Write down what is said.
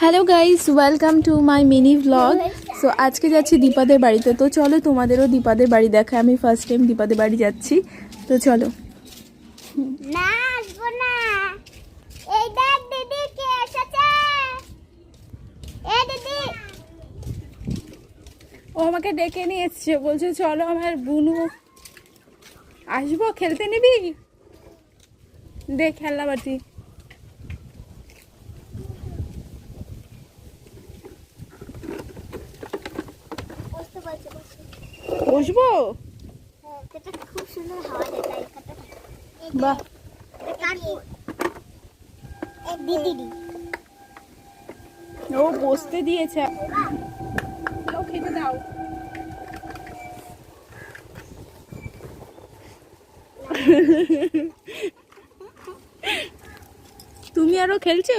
Hello guys, welcome to my mini vlog. So আজকে যাচ্ছি দীপাদের বাড়িতে। তো চলো তোমাদেরও দীপাদের বাড়ি দেখায়। আমি ফার্স্ট টাইম দীপাদের বাড়ি যাচ্ছি, তো চলো। না আসবো না। এই দেখ দিদি কে এসেছে। এই দিদি ও আমাকে ডেকে নিয়ে এসছে, বলছে চলো আমার বুনু আসবো, খেলতে নিবি? দেখ খেলনা বাটি। বসতে বলছে বসে। বসবো? হ্যাঁ, এটা খুব সুন্দর হাওয়া দেয় তাই কথা। বাহ, কাকু এই দিদি ও বসতে দিয়েছে। দাও, খেতে দাও। তুমি আরো খেলছো?